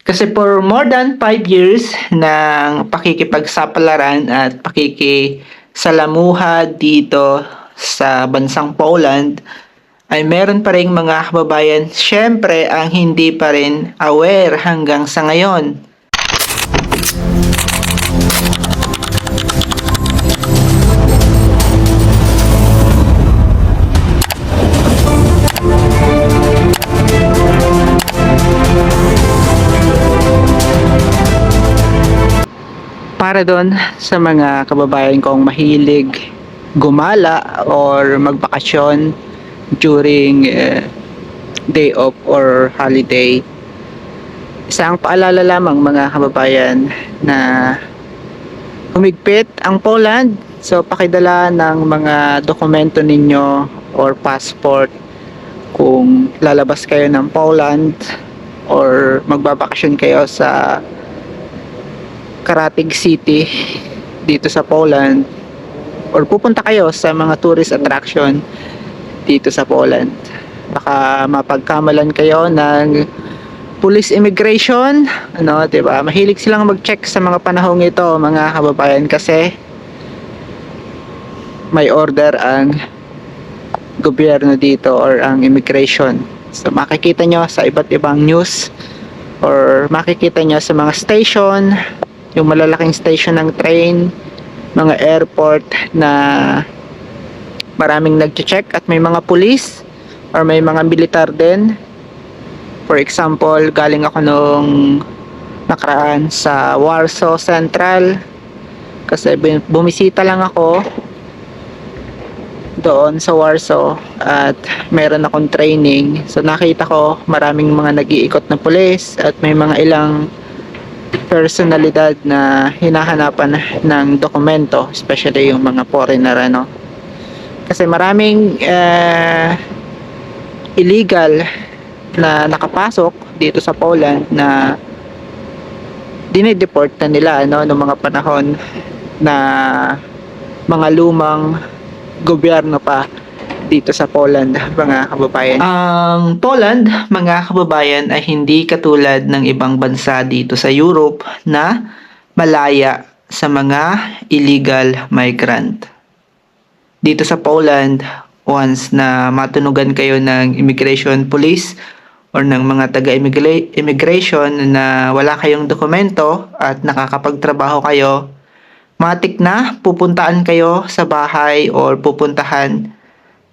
Kasi for more than 5 years ng pakikipagsapalaran at pakikisalamuha dito sa bansang Poland, ay meron pa ring mga kababayan syempre ang hindi pa rin aware hanggang sa ngayon. Para doon sa mga kababayan kong mahilig gumala or magbakasyon during day off or holiday, isang paalala lamang mga kababayan na humigpit ang Poland. So pakidala ng mga dokumento ninyo or passport kung lalabas kayo ng Poland or magbabakasyon kayo sa Karatig City dito sa Poland or pupunta kayo sa mga tourist attraction dito sa Poland. Baka mapagkamalan kayo ng police immigration, 'di ba? Mahilig silang mag-check sa mga panahong ito, mga kababayan, kasi may order ang gobyerno dito or ang immigration. So makikita nyo sa iba't ibang news or makikita nyo sa mga station, yung malalaking station ng train, mga airport na maraming nagche-check at may mga police or may mga militar din. For example, galing ako nung nakaraan sa Warsaw Central kasi bumisita lang ako doon sa Warsaw at meron akong training. So nakita ko maraming mga nag-iikot na pulis at may mga ilang personalidad na hinahanapan ng dokumento, especially yung mga foreigner, kasi maraming illegal na nakapasok dito sa Poland na dinideport na nila noong mga panahon na mga lumang gobyerno pa dito sa Poland, mga kababayan. Ang Poland, mga kababayan, ay hindi katulad ng ibang bansa dito sa Europe na malaya sa mga illegal migrant. Dito sa Poland, once na matunugan kayo ng immigration police or ng mga taga-immigration na wala kayong dokumento at nakakapagtrabaho kayo, matik na pupuntaan kayo sa bahay or pupuntahan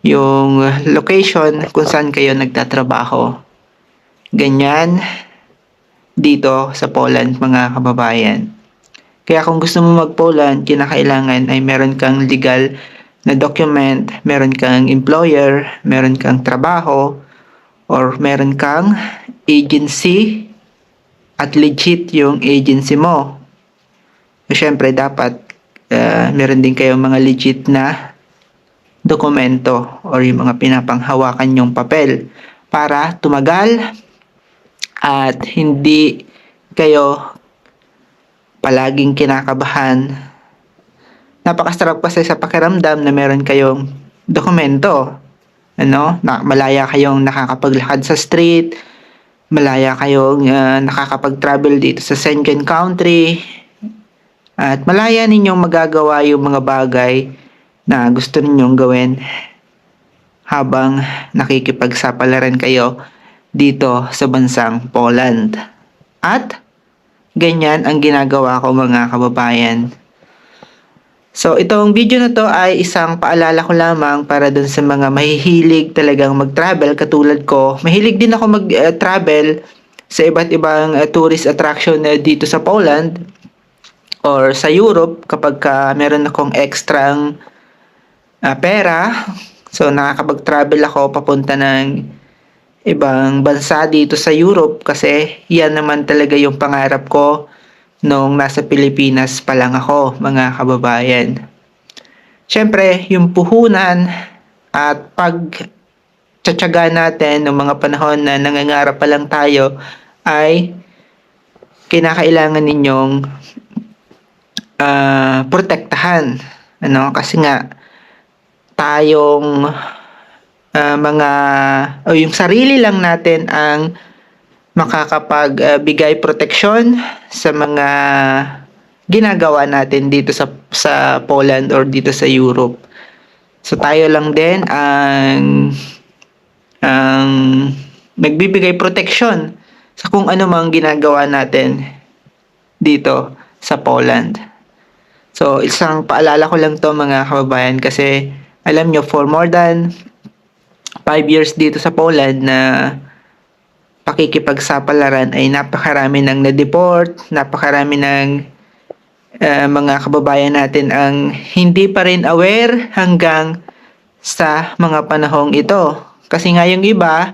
yung location kung saan kayo nagtatrabaho. Ganyan dito sa Poland, mga kababayan. Kaya kung gusto mo mag-Poland, kinakailangan ay meron kang legal na document, meron kang employer, meron kang trabaho, or meron kang agency at legit yung agency mo. Siyempre, dapat meron din kayong mga legit na dokumento or yung mga pinapanghawakan yung papel para tumagal at hindi kayo palaging kinakabahan. Napakasarap kasi sa pakiramdam na meron kayong dokumento, na malaya kayong nakakapaglakad sa street, malaya kayong nakakapag-travel dito sa Schengen country, at malaya ninyong magagawa yung mga bagay na gusto ninyong gawin habang nakikipagsapalaran kayo dito sa bansang Poland. At ganyan ang ginagawa ko, mga kababayan. So itong video na to ay isang paalala ko lamang para dun sa mga mahihilig talagang mag-travel katulad ko. Mahilig din ako mag-travel sa iba't ibang tourist attraction dito sa Poland or sa Europe kapag meron akong extrang pera. So nakakapag-travel ako papunta ng ibang bansa dito sa Europe kasi yan naman talaga yung pangarap ko nung nasa Pilipinas pa lang ako, mga kababayan. Siyempre, yung puhunan at pagtsatsaga natin ng mga panahon na nangangarap pa lang tayo ay kinakailangan ninyong protektahan. Kasi nga, tayong yung sarili lang natin ang makakapagbigay proteksyon sa mga ginagawa natin dito sa Poland or dito sa Europe. So tayo lang din ang nagbibigay proteksyon sa kung ano mang ginagawa natin dito sa Poland. So isang paalala ko lang to mga kababayan, kasi alam nyo, for more than 5 years dito sa Poland na pakikipagsapalaran ay napakarami ng na-deport, napakarami ng mga kababayan natin ang hindi pa rin aware hanggang sa mga panahong ito. Kasi nga yung iba,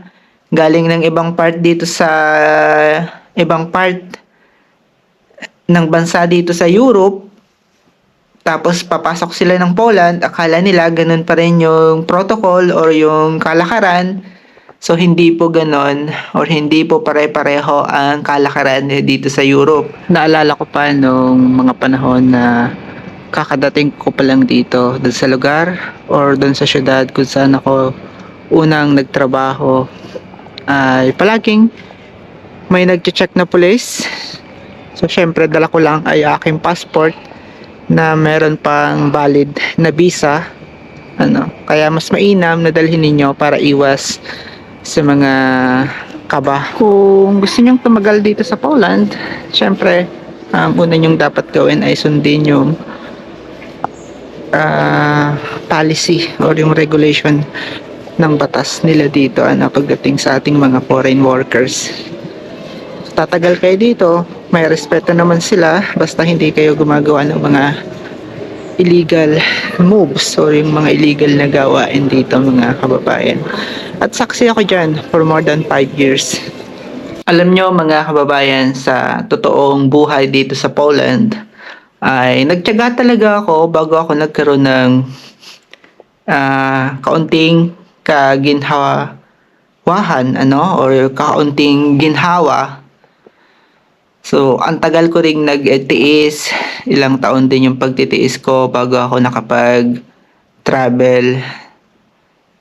galing ng ibang part dito sa ibang part ng bansa dito sa Europe, tapos papasok sila ng Poland, akala nila ganun pa rin yung protocol or yung kalakaran. So hindi po ganon or hindi po pare-pareho ang kalakaran dito sa Europe. Naalala ko pa nung mga panahon na kakadating ko pa lang dito dun sa lugar or dun sa syudad kung saan ako unang nagtrabaho, ay palaging may nagche-check na police. So syempre dala ko lang ay aking passport na meron pang valid na visa. Kaya mas mainam na dalhin ninyo para iwas sa mga kaba. Kung gusto nyong tumagal dito sa Poland, syempre ang una nyong dapat gawin ay sundin yung policy or yung regulation ng batas nila dito pagdating sa ating mga foreign workers. Tatagal kayo dito, may respeto naman sila basta hindi kayo gumagawa ng mga illegal moves or yung mga illegal na gawain dito mga kababayan. At saksi ako dyan for more than 5 years. Alam nyo mga kababayan, sa totoong buhay dito sa Poland ay nagtiyaga talaga ako bago ako nagkaroon ng kaunting kaginhawahan or kaunting ginhawa. So ang tagal ko ring nagtiis, ilang taon din yung pagtitiis ko bago ako nakapag-travel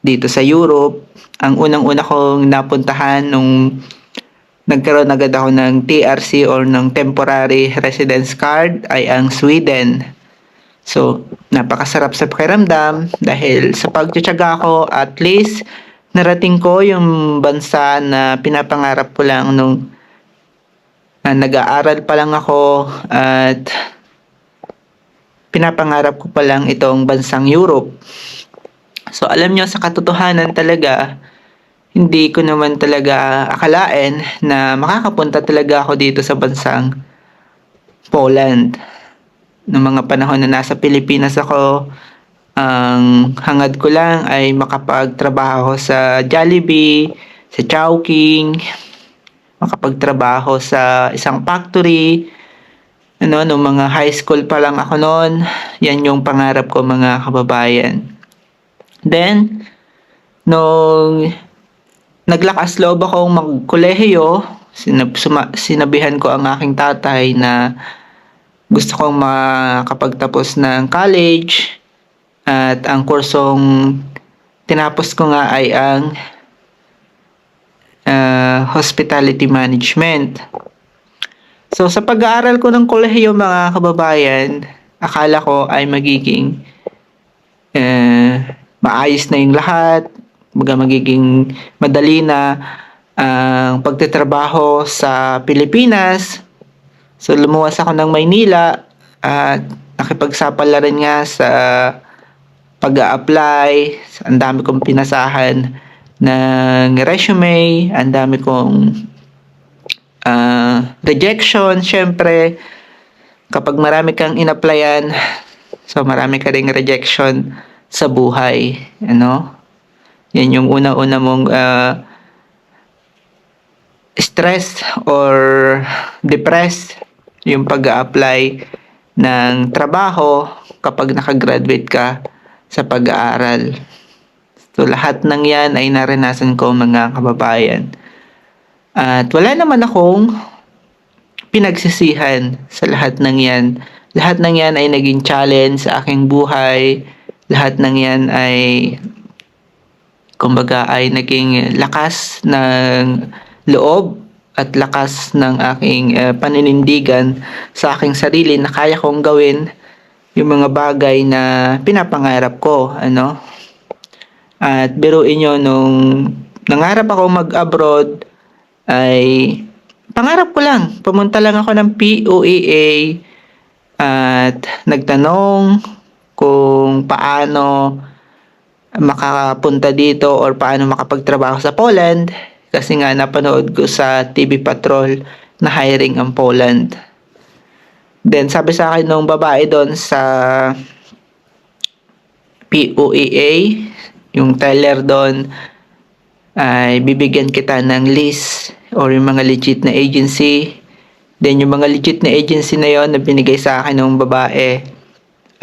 dito sa Europe. Ang unang-una kong napuntahan nung nagkaroon agad ako ng TRC or ng Temporary Residence Card ay ang Sweden. So, napakasarap sa pakiramdam dahil sa pagtitiyaga ko, at least narating ko yung bansa na pinapangarap ko lang nung nag-aaral pa lang ako, at pinapangarap ko pa lang itong bansang Europe. So alam nyo, sa katotohanan talaga, hindi ko naman talaga akalain na makakapunta talaga ako dito sa bansang Poland. Noong mga panahon na nasa Pilipinas ako, ang hangad ko lang ay makapagtrabaho sa Jollibee, sa Chowking, makapagtrabaho sa isang factory. Nung mga high school pa lang ako noon, yan yung pangarap ko mga kababayan. Then, nung naglakas loob akong magkolehiyo, sinabihan ko ang aking tatay na gusto kong makapagtapos ng college, at ang kursong tinapos ko nga ay ang hospitality management. So sa pag-aaral ko ng kolehiyo mga kababayan, akala ko ay magiging maayos na yung lahat, magiging madali na ang pagtatrabaho sa Pilipinas. So lumuwas ako ng Maynila at nakipagsapalaran nga sa pag-a-apply. Ang dami kong pinasahan ng resume, ang dami kong rejection. Syempre, kapag marami kang in-applyan, so marami ka ring rejection sa buhay. Yan yung una-una mong stress or depressed, yung pag-a-apply ng trabaho kapag nakagraduate ka sa pag-aaral. So lahat ng yan ay naranasan ko mga kababayan. At wala naman akong pinagsisihan sa lahat ng yan. Lahat ng yan ay naging challenge sa aking buhay. Lahat ng yan ay, kumbaga, ay naging lakas ng loob at lakas ng aking paninindigan sa aking sarili na kaya kong gawin yung mga bagay na pinapangarap ko, ano. At biruin nyo, nung nangarap ako mag-abroad, ay pangarap ko lang, pumunta lang ako ng POEA at nagtanong kung paano makapunta dito or paano makapagtrabaho sa Poland kasi nga napanood ko sa TV Patrol na hiring ang Poland. Then sabi sa akin nung babae doon sa POEA, yung teller doon, ay bibigyan kita ng list or yung mga legit na agency. Then yung mga legit na agency na yon na binigay sa akin ng babae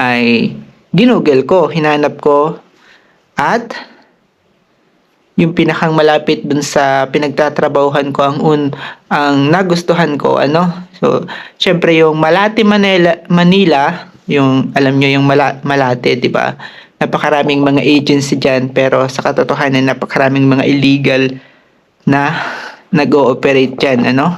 ay ginugol ko, hinanap ko, at yung pinakang malapit dun sa pinagtatrabahuhan ko ang nagustuhan ko, ano. So, syempre yung Malate, Manila, yung alam nyo yung Malate, 'di ba? Napakaraming mga agency diyan, pero sa katotohanan napakaraming mga illegal na nag-ooperate diyan, ano.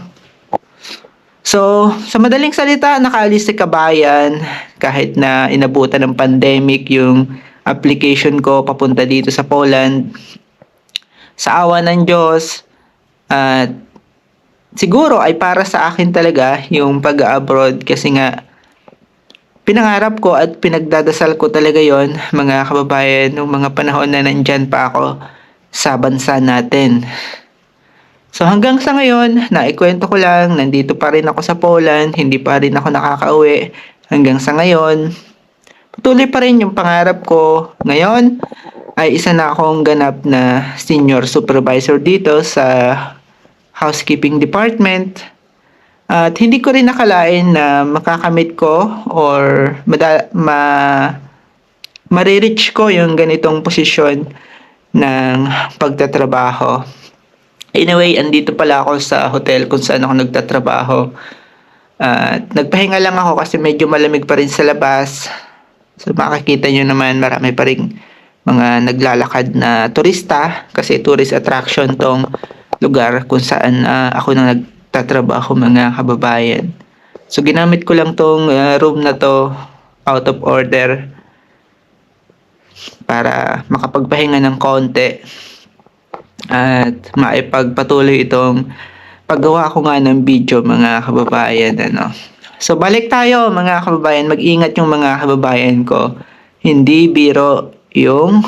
So, sa madaling salita, nakaalis sa kabayan kahit na inabutan ng pandemic yung application ko papunta dito sa Poland. Sa awa ng Diyos at siguro ay para sa akin talaga yung pag-abroad kasi nga pinangarap ko at pinagdadasal ko talaga yon, mga kababayan, nung mga panahon na nandyan pa ako sa bansa natin. So hanggang sa ngayon, naikwento ko lang, nandito pa rin ako sa Poland, hindi pa rin ako nakakauwi hanggang sa ngayon. Patuloy pa rin yung pangarap ko. Ngayon ay isa na akong ganap na senior supervisor dito sa housekeeping department. At hindi ko rin nakalain na makakamit ko or ma-reach ko yung ganitong posisyon ng pagtatrabaho. Anyway, andito pala ako sa hotel kung saan ako nagtatrabaho. At nagpahinga lang ako kasi medyo malamig pa rin sa labas. So makikita nyo naman marami pa rin mga naglalakad na turista kasi tourist attraction tong lugar kung saan ako na nagtatrabaho, mga kababayan. So ginamit ko lang tong room na to out of order para makapagpahinga ng konti at maipagpatuloy itong paggawa ko nga ng video, mga kababayan, ano. So balik tayo, mga kababayan, mag-ingat yung mga kababayan ko. Hindi biro yung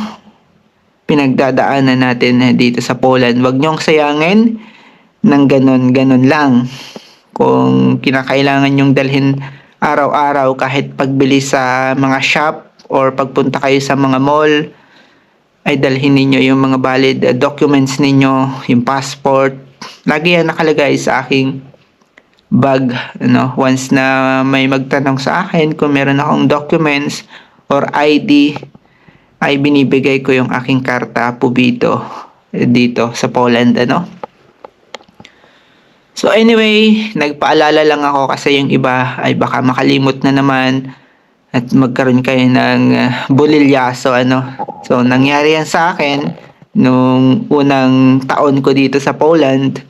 pinagdadaanan natin dito sa Poland. Huwag niyong sayangin ng ganon lang. Kung kinakailangan niyong dalhin araw-araw kahit pagbili sa mga shop or pagpunta kayo sa mga mall, ay dalhin ninyo yung mga valid documents ninyo, yung passport. Lagi yan nakalagay sa aking bag, ano. Once na may magtanong sa akin kung meron akong documents or ID, ay binibigay ko yung aking karta pubito dito sa Poland, ano. So anyway, nagpaalala lang ako kasi yung iba ay baka makalimot na naman at magkaroon kayo ng bulilyaso, ano. So nangyari yan sa akin nung unang taon ko dito sa Poland.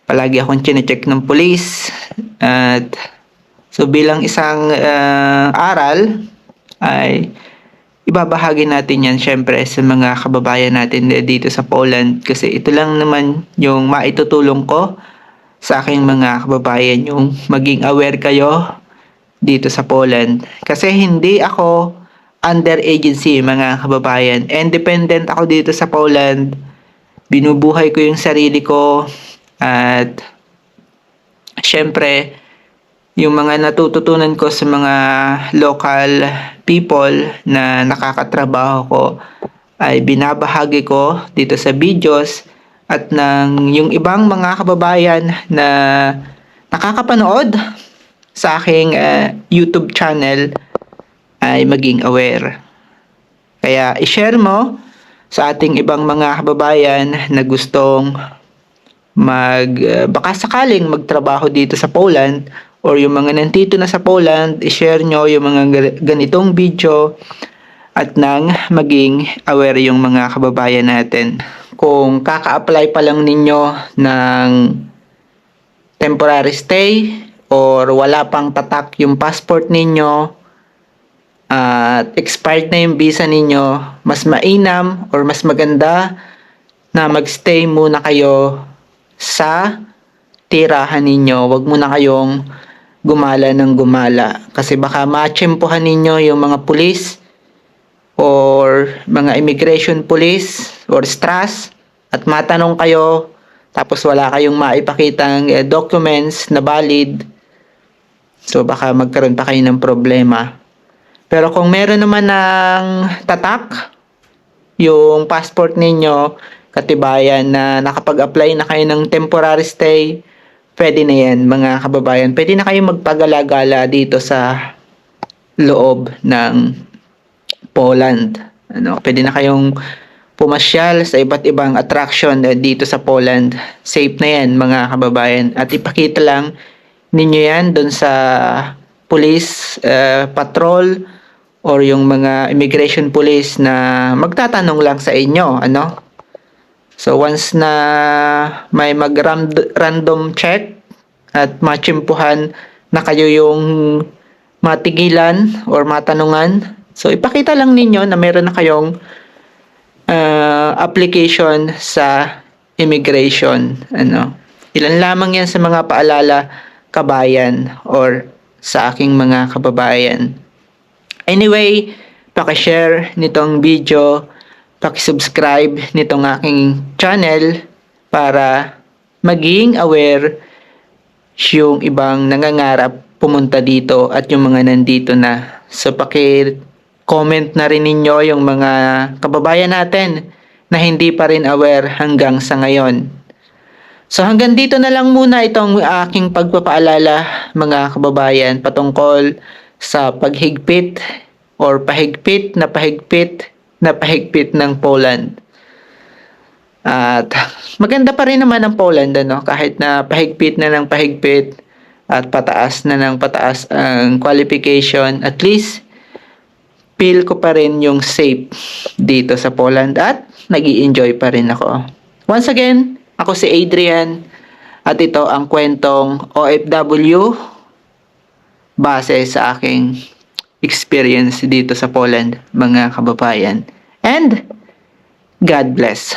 Palagi akong chinecheck ng police at so bilang isang aral ay ibabahagi natin yan syempre sa mga kababayan natin dito sa Poland kasi ito lang naman yung maitutulong ko sa aking mga kababayan, yung maging aware kayo dito sa Poland. Kasi hindi ako under agency, mga kababayan. Independent ako dito sa Poland. Binubuhay ko yung sarili ko. At syempre, yung mga natututunan ko sa mga local people na nakakatrabaho ko ay binabahagi ko dito sa videos at ng yung ibang mga kababayan na nakakapanood sa aking YouTube channel ay maging aware. Kaya i-share mo sa ating ibang mga kababayan na gustong baka sakaling magtrabaho dito sa Poland or yung mga nandito na sa Poland, i-share nyo yung mga ganitong video at nang maging aware yung mga kababayan natin. Kung kaka-apply pa lang ninyo ng temporary stay or wala pang tatak yung passport ninyo at expired na yung visa ninyo, mas mainam or mas maganda na magstay muna kayo sa tirahan ninyo. Huwag muna kayong gumala ng gumala kasi baka matsempohan ninyo yung mga pulis or mga immigration police or STRAS at matanong kayo tapos wala kayong maipakitang documents na valid. So baka magkaroon pa kayo ng problema. Pero kung meron naman ng tatak yung passport ninyo, katibayan na nakapag-apply na kayo ng temporary stay, pwede na yan mga kababayan. Pwede na kayo magpagala-gala dito sa loob ng Poland. Pwede na kayong pumasyal sa iba't ibang attraction dito sa Poland. Safe na yan mga kababayan. At ipakita lang ninyo yan doon sa police patrol or yung mga immigration police na magtatanong lang sa inyo. So once na may mag-random check at matsimpuhan na kayo yung matigilan or matanungan, so ipakita lang ninyo na meron na kayong application sa immigration. Ilan lamang yan sa mga paalala, kabayan or sa aking mga kababayan. Anyway, paki-share nitong video, paki-subscribe nitong aking channel para maging aware yung ibang nangangarap pumunta dito at yung mga nandito na. So paki-comment na rin ninyo yung mga kababayan natin na hindi pa rin aware hanggang sa ngayon. So hanggang dito na lang muna itong aking pagpapaalala mga kababayan patungkol sa paghigpit or pahigpit ng Poland. At maganda pa rin naman ang Poland kahit na pahigpit na ng pahigpit at pataas na ng pataas ang qualification, at least feel ko pa rin yung safe dito sa Poland at nag-i-enjoy pa rin ako. Once again, ako si Adrian at ito ang kwentong OFW base sa aking experience dito sa Poland, mga kababayan. And God bless.